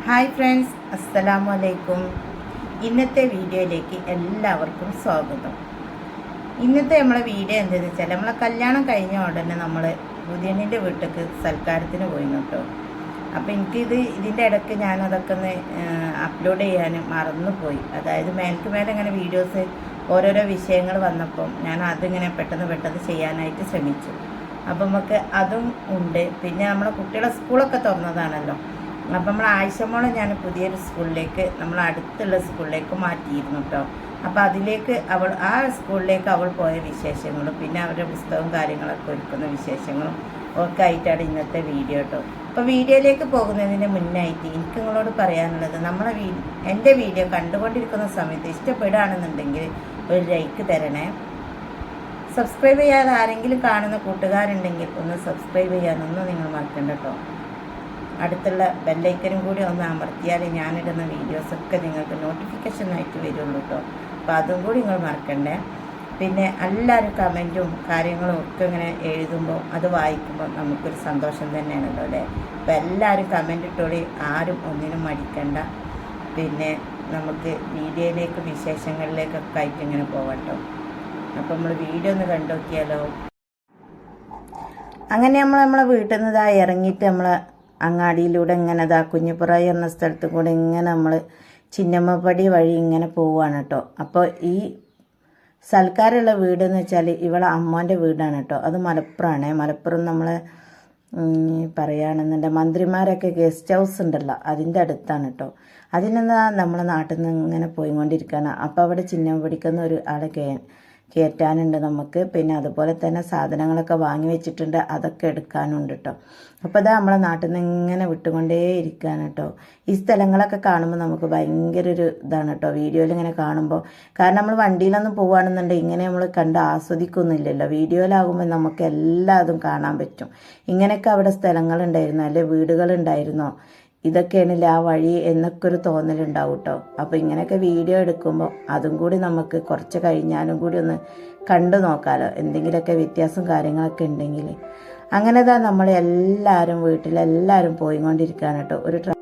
Hi friends, അസ്സലാമു അലൈക്കും. ഇന്നത്തെ വീഡിയോയിലേക്ക് എല്ലാവർക്കും സ്വാഗതം. ഇന്നത്തെ നമ്മളെ വീഡിയോ എന്താണെന്ന് വെച്ചാൽ, നമ്മളെ കല്യാണം കഴിഞ്ഞ ഉടനെ നമ്മൾ പുതിയണ്ണിൻ്റെ വീട്ടിലേക്ക് സൽക്കാരത്തിന് പോയി കേട്ടോ. അപ്പോൾ ഇതിൻ്റെ ഇടയ്ക്ക് ഞാനതൊക്കെ ഒന്ന് അപ്ലോഡ് ചെയ്യാൻ മറന്നുപോയി. അതായത് മേൽക്ക് മേലെ ഇങ്ങനെ വീഡിയോസ് ഓരോരോ വിഷയങ്ങൾ വന്നപ്പോൾ ഞാൻ അതിങ്ങനെ പെട്ടെന്ന് ചെയ്യാനായിട്ട് ശ്രമിച്ചു. അപ്പം നമുക്ക് അതും ഉണ്ട്. പിന്നെ നമ്മളെ കുട്ടികളെ സ്കൂളൊക്കെ തുറന്നതാണല്ലോ. അപ്പം നമ്മൾ ആയിഷമോളെ ഞാൻ പുതിയൊരു സ്കൂളിലേക്ക്, നമ്മൾ അടുത്തുള്ള സ്കൂളിലേക്ക് മാറ്റിയിരുന്നു കേട്ടോ. അപ്പോൾ അതിലേക്ക് ആ സ്കൂളിലേക്ക് അവൾ പോയ വിശേഷങ്ങളും പിന്നെ അവരുടെ പുസ്തകവും കാര്യങ്ങളൊക്കെ ഒരുക്കുന്ന വിശേഷങ്ങളും ഒക്കെ ആയിട്ടാണ് ഇന്നത്തെ വീഡിയോ കേട്ടോ. അപ്പോൾ വീഡിയോയിലേക്ക് പോകുന്നതിന് മുന്നായിട്ട് എനിക്ക് നിങ്ങളോട് പറയാനുള്ളത്, എൻ്റെ വീഡിയോ കണ്ടുകൊണ്ടിരിക്കുന്ന സമയത്ത് ഇഷ്ടപ്പെടുകയാണെന്നുണ്ടെങ്കിൽ ഒരു ലൈക്ക് തരണേ. സബ്സ്ക്രൈബ് ചെയ്യാതെ ആരെങ്കിലും കാണുന്ന കൂട്ടുകാരുണ്ടെങ്കിൽ ഒന്ന് സബ്സ്ക്രൈബ് ചെയ്യാനൊന്നും നിങ്ങൾ മറക്കണ്ട കേട്ടോ. അടുത്തുള്ള ബെല്ലൈക്കനും കൂടി ഒന്ന് അമർത്തിയാൽ ഞാനിടുന്ന വീഡിയോസൊക്കെ നിങ്ങൾക്ക് നോട്ടിഫിക്കേഷനായിട്ട് വരുള്ളൂ കേട്ടോ. അപ്പോൾ അതും കൂടി നിങ്ങൾ മറക്കണ്ടേ. പിന്നെ എല്ലാവരും കമൻറ്റും കാര്യങ്ങളും ഒക്കെ ഇങ്ങനെ എഴുതുമ്പോൾ അത് വായിക്കുമ്പോൾ നമുക്കൊരു സന്തോഷം തന്നെയാണല്ലോ അല്ലേ. അപ്പോൾ എല്ലാവരും കമൻ്റ് ഇട്ടോളി, ആരും ഒന്നിനും മടിക്കണ്ട. പിന്നെ നമുക്ക് വീഡിയോയിലേക്ക് വിശേഷങ്ങളിലേക്കൊക്കെ ആയിട്ട് ഇങ്ങനെ പോകട്ടോ. അപ്പോൾ നമ്മൾ വീഡിയോ ഒന്ന് കണ്ടു നോക്കിയാലോ. അങ്ങനെ നമ്മളെ വീട്ടിൽ നിന്ന് ഇറങ്ങിയിട്ട് അങ്ങാടിയിലൂടെ ഇങ്ങനെ കുഞ്ഞിപ്പുറായി എന്ന സ്ഥലത്ത് കൂടെ ഇങ്ങനെ നമ്മൾ ചിന്നമ്മപ്പടി വഴി ഇങ്ങനെ പോവുകയാണ് കേട്ടോ. അപ്പോൾ ഈ സൽക്കാരമുള്ള വീടെന്ന് വെച്ചാൽ ഇവളെ അമ്മോൻ്റെ വീടാണ് കേട്ടോ. അത് മലപ്പുറമാണ്. മലപ്പുറം നമ്മൾ പറയുകയാണെന്നുണ്ടെങ്കിൽ മന്ത്രിമാരൊക്കെ ഗസ്റ്റ് ഹൗസ് ഉണ്ടല്ലോ, അതിൻ്റെ അടുത്താണ് കേട്ടോ. അതിനെന്താ നമ്മളെ നാട്ടിൽ നിന്ന് ഇങ്ങനെ പോയിക്കൊണ്ടിരിക്കുകയാണ്. അപ്പോൾ അവിടെ ചിന്നമ്മപ്പടിക്കുന്ന ഒരു ആളെ കയറ്റാനുണ്ട് നമുക്ക്. പിന്നെ അതുപോലെ തന്നെ സാധനങ്ങളൊക്കെ വാങ്ങി വെച്ചിട്ടുണ്ട്, അതൊക്കെ എടുക്കാനുണ്ട് കേട്ടോ. അപ്പോൾ അതാ നമ്മളെ നാട്ടിൽ നിന്ന് ഇങ്ങനെ വിട്ടുകൊണ്ടേ ഇരിക്കുകയാണ് കേട്ടോ. ഈ സ്ഥലങ്ങളൊക്കെ കാണുമ്പോൾ നമുക്ക് ഭയങ്കര ഒരു ഇതാണ് കേട്ടോ, വീഡിയോയിൽ ഇങ്ങനെ കാണുമ്പോൾ. കാരണം നമ്മൾ വണ്ടിയിലൊന്നും പോവുകയാണെന്നുണ്ടെങ്കിൽ ഇങ്ങനെ നമ്മൾ കണ്ട് ആസ്വദിക്കൊന്നുമില്ലല്ലോ. വീഡിയോയിലാകുമ്പോൾ നമുക്ക് എല്ലാതും കാണാൻ പറ്റും. ഇങ്ങനെയൊക്കെ അവിടെ സ്ഥലങ്ങളുണ്ടായിരുന്നോ, അല്ലെ വീടുകളുണ്ടായിരുന്നോ, ഇതൊക്കെയാണില്ല ആ വഴി എന്നൊക്കെ ഒരു തോന്നലുണ്ടാവും കേട്ടോ. അപ്പോൾ ഇങ്ങനെയൊക്കെ വീഡിയോ എടുക്കുമ്പോൾ അതും കൂടി നമുക്ക് കുറച്ച് കഴിഞ്ഞാലും കൂടി ഒന്ന് കണ്ടു നോക്കാമല്ലോ, എന്തെങ്കിലുമൊക്കെ വ്യത്യാസം കാര്യങ്ങളൊക്കെ ഉണ്ടെങ്കിൽ. അങ്ങനെ നമ്മളെല്ലാവരും വീട്ടിലെല്ലാവരും പോയിക്കൊണ്ടിരിക്കുകയാണ് കേട്ടോ. ഒരു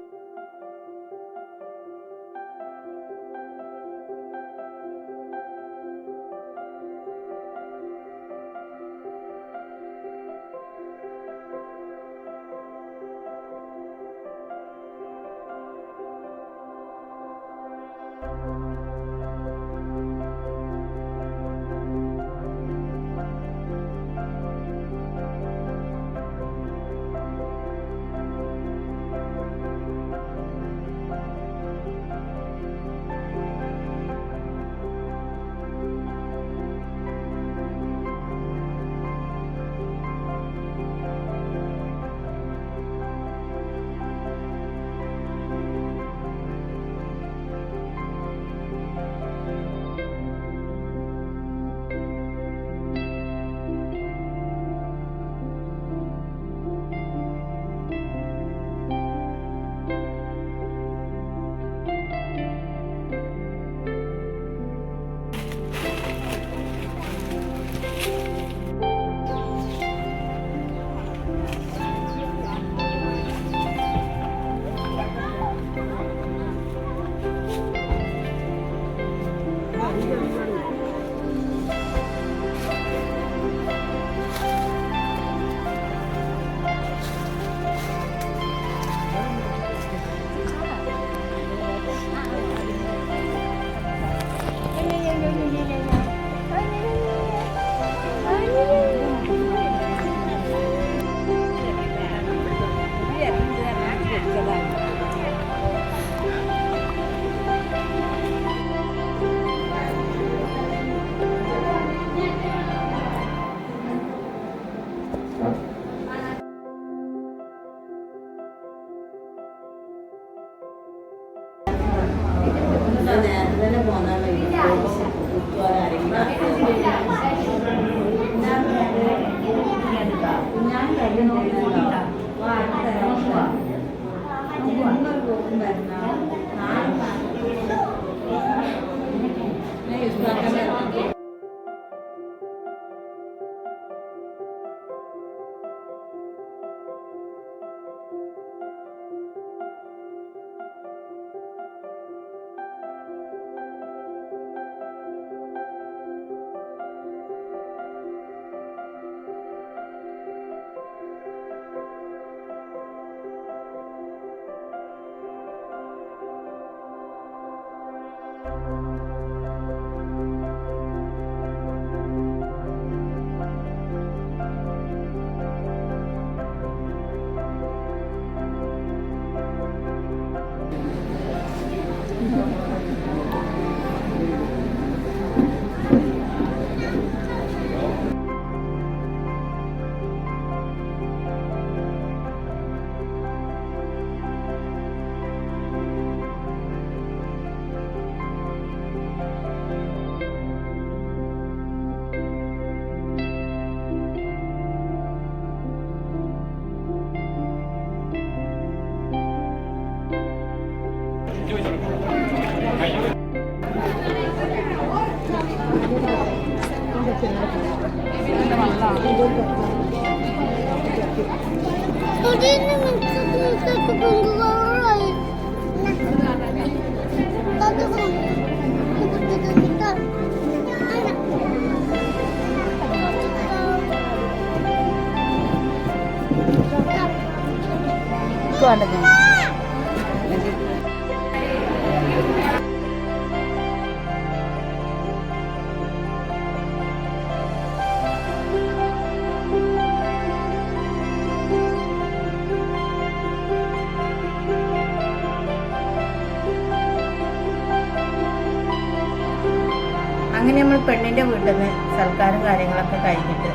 അങ്ങനെ നമ്മൾ പെണ്ണിൻ്റെ വീട്ടിൽ നിന്ന് സൽക്കാരം കാര്യങ്ങളൊക്കെ കഴിഞ്ഞിട്ട്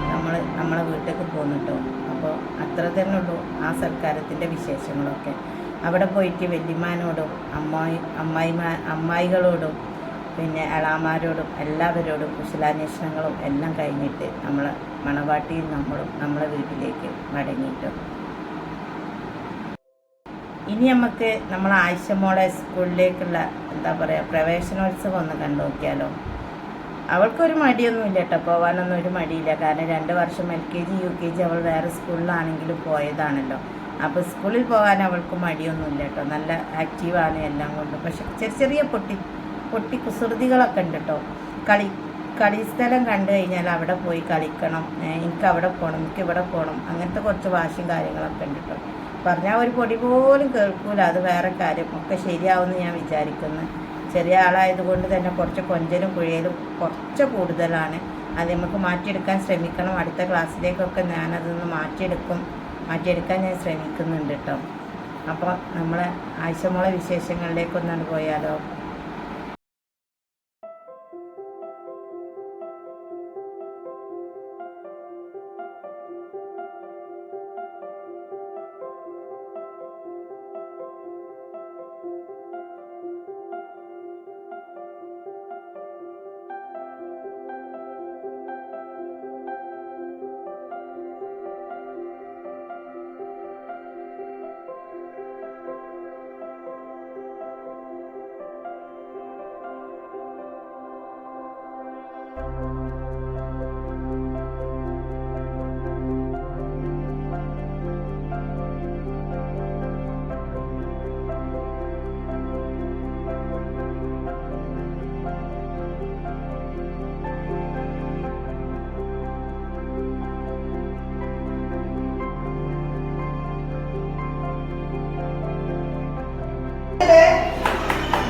നമ്മളെ വീട്ടിലേക്ക് പോന്നിട്ടോ. അപ്പോൾ അത്ര തന്നെ ഉള്ളൂ ആ സൽക്കാരത്തിൻ്റെ വിശേഷങ്ങളൊക്കെ. അവിടെ പോയിട്ട് വല്യമ്മാനോടും അമ്മായികളോടും പിന്നെ എളാമാരോടും എല്ലാവരോടും കുശലാന്വേഷണങ്ങളും എല്ലാം കഴിഞ്ഞിട്ട് നമ്മളെ മണവാട്ടിയും നമ്മളെ വീട്ടിലേക്ക് മടങ്ങിയിട്ടു. ഇനി നമുക്ക് നമ്മളെ ആയിഷമോളെ സ്കൂളിലേക്കുള്ള എന്താ പറയുക പ്രവേശനോത്സവം ഒന്ന് കണ്ടു നോക്കിയാലോ. അവൾക്കൊരു മടിയൊന്നുമില്ല കേട്ടോ, പോകാനൊന്നും ഒരു മടിയില്ല. കാരണം 2 വർഷം LKG UKG അവൾ വേറെ സ്കൂളിലാണെങ്കിലും പോയതാണല്ലോ. അപ്പോൾ സ്കൂളിൽ പോകാൻ അവൾക്ക് മടിയൊന്നുമില്ല കേട്ടോ, നല്ല ആക്റ്റീവാണ് എല്ലാം കൊണ്ടും. പക്ഷെ ചെറിയ പൊട്ടി കുസൃതികളൊക്കെ ഉണ്ട് കേട്ടോ. കളിസ്ഥലം കണ്ടു കഴിഞ്ഞാൽ അവിടെ പോയി കളിക്കണം, എനിക്ക് അവിടെ പോകണം, എനിക്ക് ഇവിടെ പോകണം, അങ്ങനത്തെ കുറച്ച് വാശിയും കാര്യങ്ങളൊക്കെ ഉണ്ട് കേട്ടോ. പറഞ്ഞാൽ ഒരു പൊടി പോലും കേൾക്കൂല, അത് വേറെ കാര്യം. ഒക്കെ ശരിയാവുമെന്ന് ഞാൻ വിചാരിക്കുന്നു. ചെറിയ ആളായതുകൊണ്ട് തന്നെ കുറച്ച് കൊഞ്ചലും കുഴിയലും കുറച്ച് കൂടുതലാണ്. അത് നമുക്ക് മാറ്റിയെടുക്കാൻ ശ്രമിക്കണം. അടുത്ത ക്ലാസ്സിലേക്കൊക്കെ ഞാനതൊന്ന് മാറ്റിയെടുക്കാൻ ഞാൻ ശ്രമിക്കുന്നുണ്ട് കേട്ടോ. അപ്പോൾ നമ്മളെ ആയിഷമോളെ വിശേഷങ്ങളിലേക്കൊന്നാണ് പോയാലോ.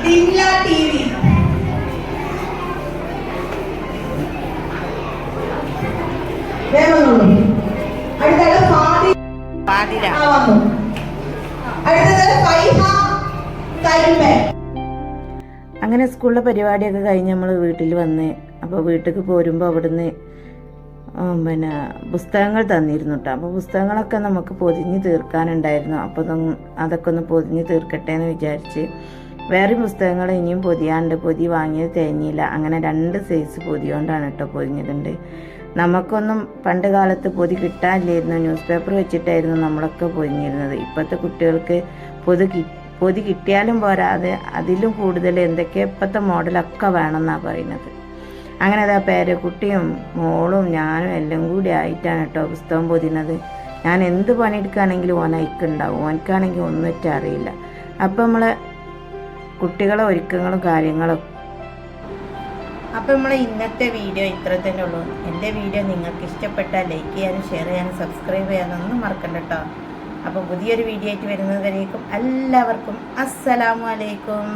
Dimla TV. അങ്ങനെ സ്കൂളിലെ പരിപാടിയൊക്കെ കഴിഞ്ഞ് നമ്മൾ വീട്ടിൽ വന്ന്, അപ്പോൾ വീട്ടിലേക്ക് പോരുമ്പോൾ അവിടുന്ന് പിന്നെ പുസ്തകങ്ങൾ തന്നിരുന്നു കേട്ടോ. അപ്പോൾ പുസ്തകങ്ങളൊക്കെ നമുക്ക് പൊതിഞ്ഞ് തീർക്കാനുണ്ടായിരുന്നു. അപ്പോൾ അതൊക്കെ ഒന്ന് പൊതിഞ്ഞ് തീർക്കട്ടെ എന്ന് വിചാരിച്ച് വേറെ പുസ്തകങ്ങൾ ഇനിയും പൊതി വാങ്ങിയത് തേഞ്ഞില്ല. അങ്ങനെ 2 സൈസ് പൊതി കൊണ്ടാണ് കേട്ടോ പൊതിഞ്ഞതുണ്ട്. നമുക്കൊന്നും പണ്ട് കാലത്ത് പൊതി കിട്ടാനില്ലായിരുന്നു, ന്യൂസ് പേപ്പർ വെച്ചിട്ടായിരുന്നു നമ്മളൊക്കെ പൊതിഞ്ഞിരുന്നത്. ഇപ്പോഴത്തെ കുട്ടികൾക്ക് പൊതി കിട്ടിയാലും പോരാതെ അതിലും കൂടുതൽ എന്തൊക്കെ ഇപ്പോഴത്തെ മോഡലൊക്കെ വേണമെന്നാണ് പറയുന്നത്. അങ്ങനെ അതാ പേരക്കുട്ടിയും മോളും ഞാനും എല്ലാം കൂടി ആയിട്ടാണ് കേട്ടോ പുസ്തകം പൊതിയുന്നത്. ഞാൻ എന്ത് പണിയെടുക്കുകയാണെങ്കിലും ഓനയക്കുണ്ടാവും, ഓനക്കാണെങ്കിൽ ഒന്നിട്ട് അറിയില്ല. അപ്പം നമ്മളെ കുട്ടികളെ ഒരുക്കങ്ങളും കാര്യങ്ങളും. അപ്പോൾ നമ്മളെ ഇന്നത്തെ വീഡിയോ ഇത്ര തന്നെ ഉള്ളൂ. എൻ്റെ വീഡിയോ നിങ്ങൾക്ക് ഇഷ്ടപ്പെട്ടാൽ ലൈക്ക് ചെയ്യാനും ഷെയർ ചെയ്യാനും സബ്സ്ക്രൈബ് ചെയ്യാനൊന്നും മറക്കണ്ട കേട്ടോ. അപ്പോൾ പുതിയൊരു വീഡിയോ ആയിട്ട് വരുന്നത് വരേക്കും എല്ലാവർക്കും അസ്സലാമു അലൈക്കും.